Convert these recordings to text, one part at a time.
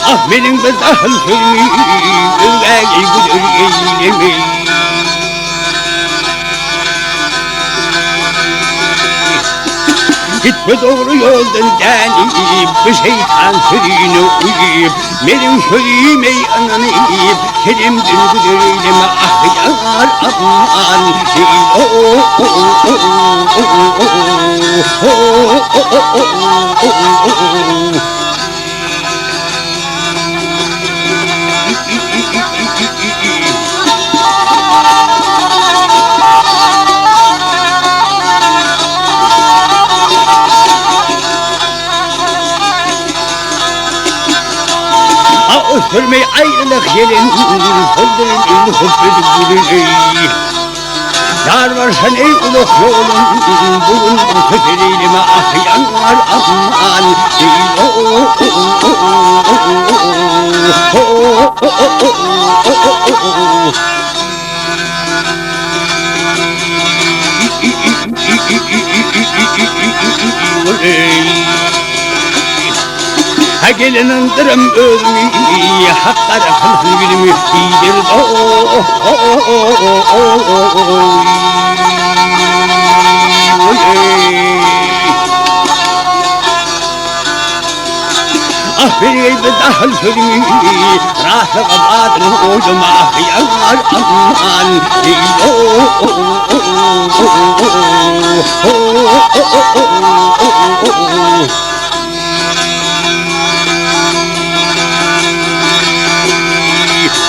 Ah benim de dahil sürmüş Övgeli güdür eylemiş Gitme doğru yoldan denip Bu şeytan sürüğünü uyup Benim sözüm ey ananıyım Kerimdin güdür eyleme Ah yar aman Sürmeyi ayrılık gelin Sözlerin hübbedip gülün Yar varsa ey uluk yolun Bulun kötülüğüme ah yanar aman Ha gelin andırım ölmeyi Haklara kılın gülümü iyidir Ah beni eybe dahil sürmüş Rahlı kabadını oydum ah yanar aman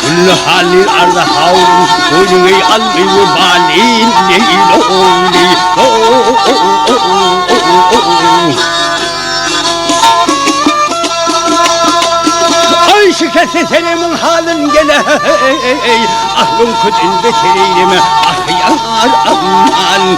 Kullu halil arda havlun Kulü almi ve balin Leyloli Ay şikayet senemin halin gele Ahlun kudün betereyleme Ah yanar aman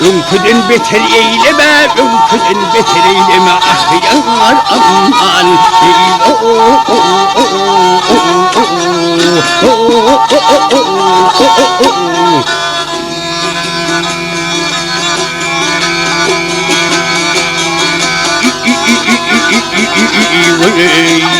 Ünküdün beter eyleme, ünküdün beter eyleme Ah yanar aman Hey